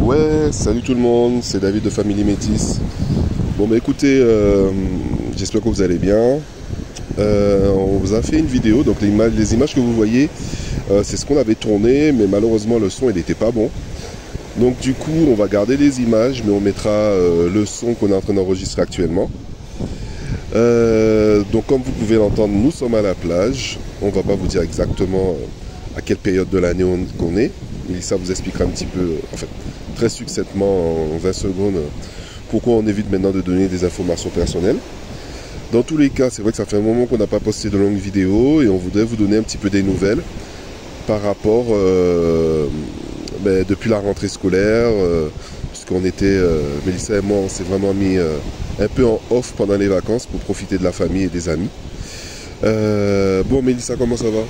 Ouais, salut tout le monde, c'est David de Family Métis. Bon bah écoutez, j'espère que vous allez bien. On vous a fait une vidéo, donc les images que vous voyez, c'est ce qu'on avait tourné, mais malheureusement le son il n'était pas bon. Donc du coup on va garder les images, mais on mettra le son qu'on est en train d'enregistrer actuellement. Donc comme vous pouvez l'entendre, nous sommes à la plage. On va pas vous dire exactement à quelle période de l'année qu'on est. Mélissa vous expliquera un petit peu, en fait, très succinctement en 20 secondes, pourquoi on évite maintenant de donner des informations personnelles. Dans tous les cas, c'est vrai que ça fait un moment qu'on n'a pas posté de longues vidéos et on voudrait vous donner un petit peu des nouvelles par rapport, depuis la rentrée scolaire, puisqu'on était, Mélissa et moi, on s'est vraiment mis un peu en off pendant les vacances pour profiter de la famille et des amis. Bon, Mélissa, comment ça va?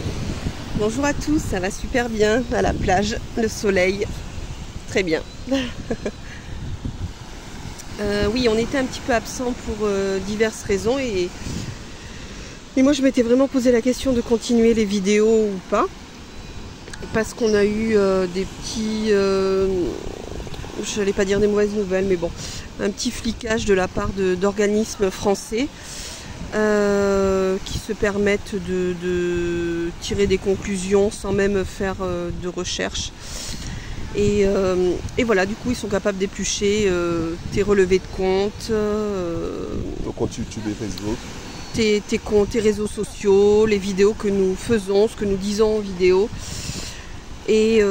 Bonjour à tous, ça va super bien à la plage, le soleil, très bien. Oui, on était un petit peu absent pour diverses raisons et moi je m'étais vraiment posé la question de continuer les vidéos ou pas, parce qu'on a eu des petits, je n'allais pas dire des mauvaises nouvelles, mais bon, un petit flicage de la part d'organismes français qui se permettent de tirer des conclusions sans même faire de recherche. Et voilà, du coup, ils sont capables d'éplucher tes relevés de compte, ton compte YouTube et Facebook, tes comptes, tes réseaux sociaux, les vidéos que nous faisons, ce que nous disons en vidéo. Et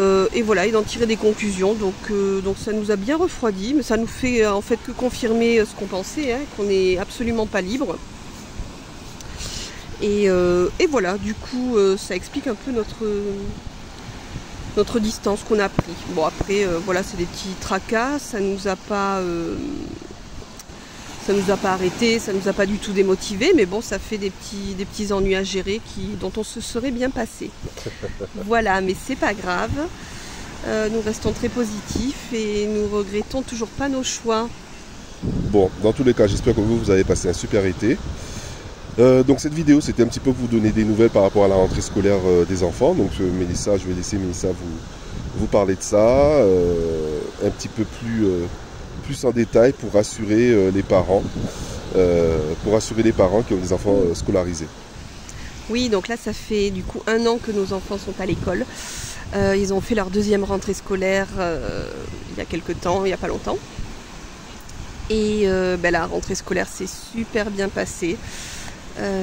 voilà, et d'en tirer des conclusions. Donc ça nous a bien refroidi, mais ça nous fait en fait que confirmer ce qu'on pensait, hein, qu'on n'est absolument pas libre. Et voilà, du coup, ça explique un peu notre distance qu'on a pris. Bon, après, voilà, c'est des petits tracas, ça nous a pas arrêté, ça nous a pas du tout démotivé, mais bon, ça fait des petits ennuis à gérer dont on se serait bien passé. Voilà, mais c'est pas grave. Nous restons très positifs et nous regrettons toujours pas nos choix. Bon, dans tous les cas, j'espère que vous avez passé un super été. Donc cette vidéo, c'était un petit peu pour vous donner des nouvelles par rapport à la rentrée scolaire des enfants. Donc Mélissa, je vais laisser Mélissa vous parler de ça un petit peu plus en détail pour rassurer les parents, qui ont des enfants scolarisés. Oui, donc là, ça fait du coup 1 an que nos enfants sont à l'école. Ils ont fait leur 2e rentrée scolaire il y a quelques temps, il n'y a pas longtemps. Et la rentrée scolaire s'est super bien passée.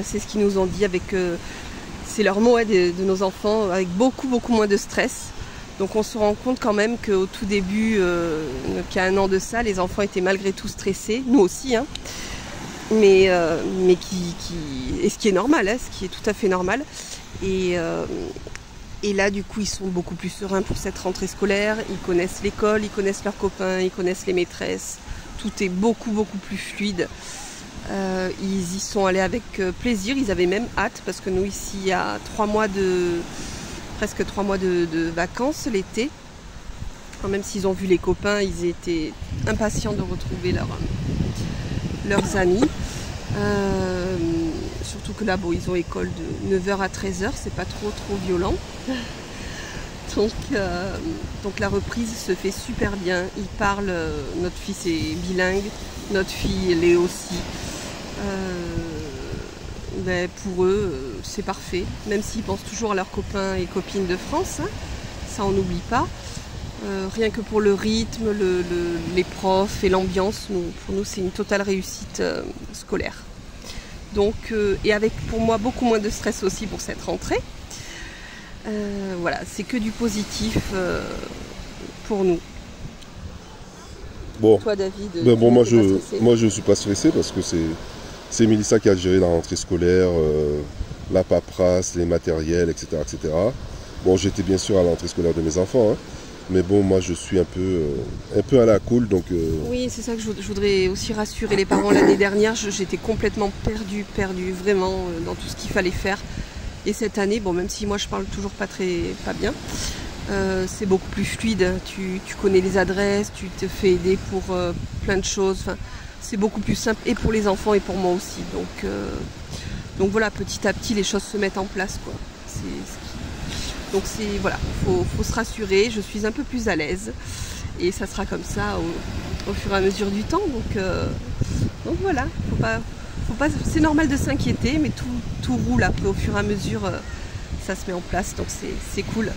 C'est ce qu'ils nous ont dit, c'est leur mot de nos enfants, avec beaucoup moins de stress. Donc on se rend compte quand même qu'au tout début, qu'il y a 1 an de ça, les enfants étaient malgré tout stressés, nous aussi, hein. Mais ce qui est normal, hein, ce qui est tout à fait normal. Et là du coup ils sont beaucoup plus sereins pour cette rentrée scolaire, ils connaissent l'école, ils connaissent leurs copains, ils connaissent les maîtresses, tout est beaucoup plus fluide. Ils y sont allés avec plaisir, ils avaient même hâte, parce que nous ici il y a presque 3 mois de vacances l'été. Même s'ils ont vu les copains, ils étaient impatients de retrouver leurs amis. Surtout que là, bon, ils ont école de 9h à 13h, c'est pas trop violent. Donc la reprise se fait super bien. Ils parlent, notre fils est bilingue, notre fille l'est aussi. Pour eux, c'est parfait, même s'ils pensent toujours à leurs copains et copines de France, hein, ça on n'oublie pas. Rien que pour le rythme, les profs et l'ambiance, pour nous c'est une totale réussite scolaire. Donc, et avec pour moi beaucoup moins de stress aussi pour cette rentrée. Voilà, c'est que du positif pour nous. Bon, toi David, moi je suis pas stressé parce que c'est Mélissa qui a géré la rentrée scolaire, la paperasse, les matériels, etc. Bon, j'étais bien sûr à la rentrée scolaire de mes enfants, hein, mais bon, moi je suis un peu à la cool, donc... Oui, c'est ça que je voudrais aussi rassurer les parents. L'année dernière, j'étais complètement perdue, vraiment, dans tout ce qu'il fallait faire. Et cette année, bon, même si moi je parle toujours pas bien, c'est beaucoup plus fluide. Tu connais les adresses, tu te fais aider pour plein de choses. Enfin, c'est beaucoup plus simple, et pour les enfants et pour moi aussi. Donc voilà, petit à petit, les choses se mettent en place, quoi. Donc voilà, faut se rassurer, je suis un peu plus à l'aise et ça sera comme ça au fur et à mesure du temps. Donc voilà, faut pas, c'est normal de s'inquiéter, mais tout roule un peu au fur et à mesure, ça se met en place, donc c'est cool.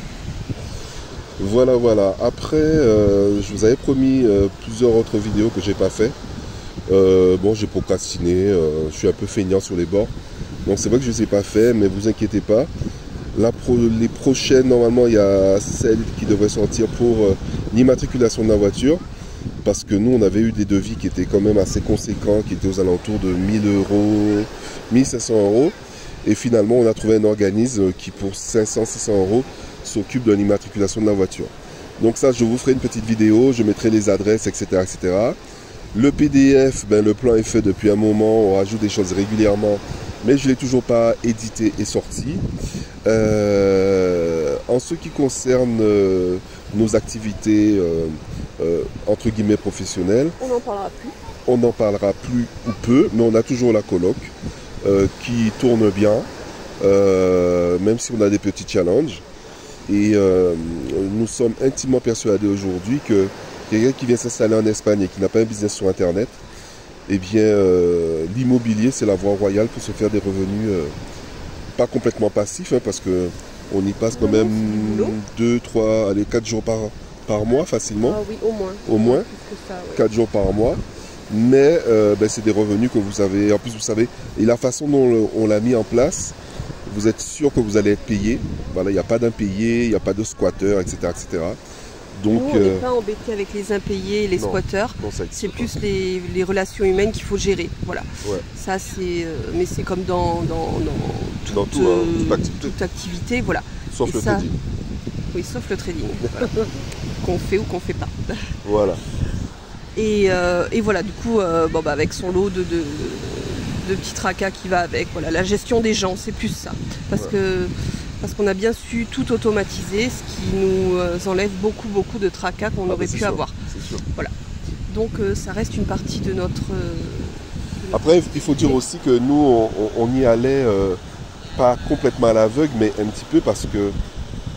Voilà. Après, je vous avais promis plusieurs autres vidéos que j'ai pas fait. Bon, j'ai procrastiné, je suis un peu feignant sur les bords. Donc c'est vrai que je ne les ai pas fait, mais vous inquiétez pas. Les prochaines, normalement, il y a celle qui devrait sortir pour l'immatriculation de la voiture. Parce que nous, on avait eu des devis qui étaient quand même assez conséquents, qui étaient aux alentours de 1000 €, 1500 €. Et finalement, on a trouvé un organisme qui, pour 500-600 € s'occupe de l'immatriculation de la voiture. Donc ça, je vous ferai une petite vidéo, je mettrai les adresses, etc. etc. Le PDF, le plan est fait depuis un moment, on rajoute des choses régulièrement, mais je ne l'ai toujours pas édité et sorti. En ce qui concerne nos activités, entre guillemets, professionnelles, on n'en parlera plus. On n'en parlera plus ou peu, mais on a toujours la coloc qui tourne bien, même si on a des petits challenges. Et nous sommes intimement persuadés aujourd'hui que quelqu'un qui vient s'installer en Espagne et qui n'a pas un business sur Internet, eh bien, l'immobilier, c'est la voie royale pour se faire des revenus pas complètement passifs, parce qu'on y passe quand même 2, 3, 4 jours par mois facilement. Ah oui, au moins. Au moins, plus que ça, ouais. 4 jours par mois. Mais c'est des revenus que vous avez. En plus, vous savez, et la façon dont on l'a mis en place, vous êtes sûr que vous allez être payé. Voilà, il n'y a pas d'impayés, il n'y a pas de squatteurs, etc. etc. Donc, nous, on n'est pas embêté avec les impayés et les squatteurs. C'est plus les relations humaines qu'il faut gérer. Voilà. Ouais. Ça, mais c'est comme dans toute activité. Voilà. Sauf le trading. Oui, sauf le trading. Voilà. Qu'on fait ou qu'on ne fait pas. Voilà. Et voilà, du coup, avec son lot de petits tracas qui va avec. Voilà, la gestion des gens, c'est plus ça. Parce qu'on a bien su tout automatiser, ce qui nous enlève beaucoup de tracas qu'on aurait pu avoir. C'est sûr. Voilà. Donc ça reste une partie de notre... Après, il faut dire aussi que nous, on y allait pas complètement à l'aveugle, mais un petit peu parce que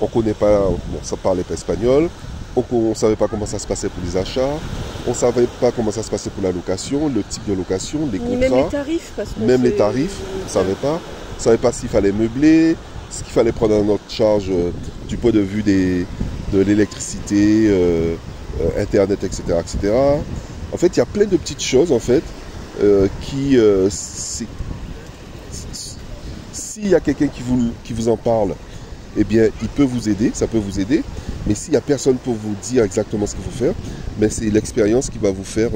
on connaît pas, ça parlait pas espagnol, on ne savait pas comment ça se passait pour les achats, on ne savait pas comment ça se passait pour la location, le type de location, les contrats. Même les tarifs. Même les tarifs, on ne savait pas. On ne savait pas s'il fallait meubler, ce qu'il fallait prendre en notre charge du point de vue de l'électricité, Internet, etc., etc. En fait, il y a plein de petites choses, en fait, s'il y a quelqu'un qui vous en parle, eh bien, il peut vous aider, ça peut vous aider. Mais s'il n'y a personne pour vous dire exactement ce qu'il faut faire, c'est l'expérience qui va vous faire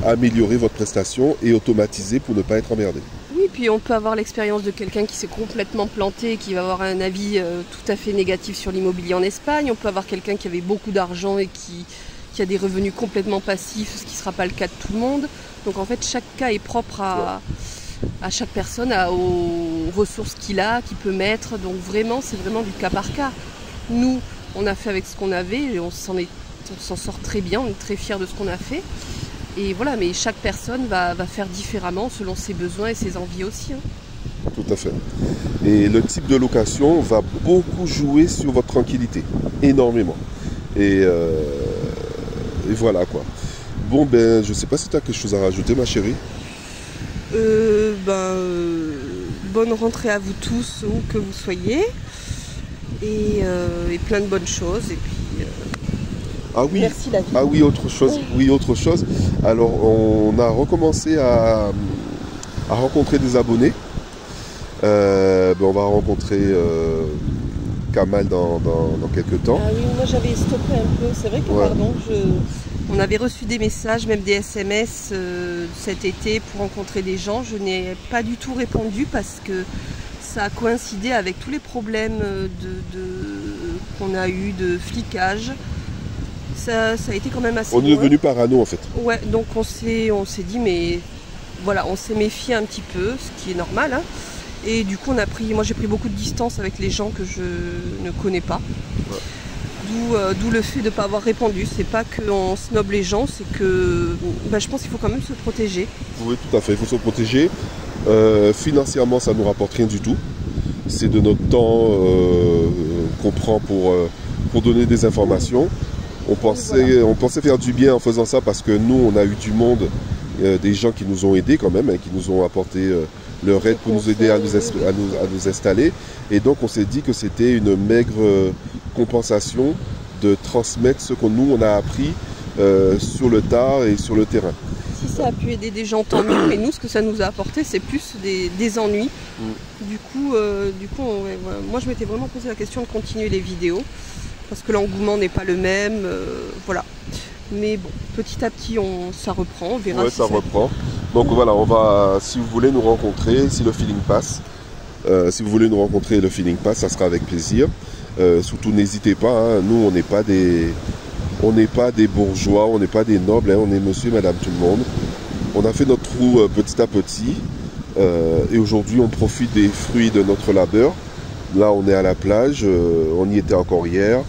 améliorer votre prestation et automatiser pour ne pas être emmerdé. Oui, puis on peut avoir l'expérience de quelqu'un qui s'est complètement planté, qui va avoir un avis tout à fait négatif sur l'immobilier en Espagne. On peut avoir quelqu'un qui avait beaucoup d'argent et qui a des revenus complètement passifs, ce qui ne sera pas le cas de tout le monde. Donc en fait, chaque cas est propre à chaque personne, aux ressources qu'il peut mettre. Donc vraiment, c'est vraiment du cas par cas. Nous, on a fait avec ce qu'on avait et on s'en sort très bien, on est très fiers de ce qu'on a fait. Et voilà, mais chaque personne va faire différemment selon ses besoins et ses envies aussi. Tout à fait. Et le type de location va beaucoup jouer sur votre tranquillité, énormément. Et voilà quoi. Bon, je ne sais pas si tu as quelque chose à rajouter, ma chérie. Bonne rentrée à vous tous, où que vous soyez. Et plein de bonnes choses. Et puis, ah oui, merci la vie. Ah oui, autre chose. Oui, autre chose. Alors, on a recommencé à rencontrer des abonnés. On va rencontrer Kamal dans quelques temps. Ah oui, moi j'avais stoppé un peu. C'est vrai que, on avait reçu des messages, même des SMS cet été pour rencontrer des gens. Je n'ai pas du tout répondu parce que ça a coïncidé avec tous les problèmes qu'on a eu de flicage. Ça a été quand même assez On est devenu parano en fait. Ouais, donc on s'est dit, mais voilà, on s'est méfié un petit peu, ce qui est normal. Et du coup, moi j'ai pris beaucoup de distance avec les gens que je ne connais pas. Ouais. D'où le fait de ne pas avoir répondu. C'est pas qu'on snobe les gens, c'est que je pense qu'il faut quand même se protéger. Oui, tout à fait, il faut se protéger. Financièrement, ça ne nous rapporte rien du tout. c'est de notre temps qu'on prend pour donner des informations. On pensait faire du bien en faisant ça parce que nous, on a eu du monde, des gens qui nous ont aidés quand même, hein, qui nous ont apporté leur aide pour nous aider à nous installer. Et donc, on s'est dit que c'était une maigre compensation de transmettre ce que nous, on a appris sur le tard et sur le terrain. Si ça a pu aider des gens, tant mieux. Mais nous, ce que ça nous a apporté, c'est plus des ennuis. Du coup, moi, je m'étais vraiment posé la question de continuer les vidéos. Parce que l'engouement n'est pas le même, voilà. Mais bon, petit à petit, ça reprend, on verra. Ouais, si ça reprend. Donc voilà, on va, si vous voulez nous rencontrer, si le feeling passe, si vous voulez nous rencontrer, le feeling passe, ça sera avec plaisir. Surtout, n'hésitez pas, hein, nous, on n'est pas des bourgeois, on n'est pas des nobles, hein, on est monsieur, madame, tout le monde. On a fait notre trou petit à petit, et aujourd'hui, on profite des fruits de notre labeur. Là, on est à la plage, on y était encore hier.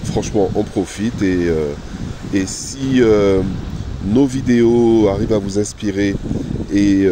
Franchement, on profite et si nos vidéos arrivent à vous inspirer et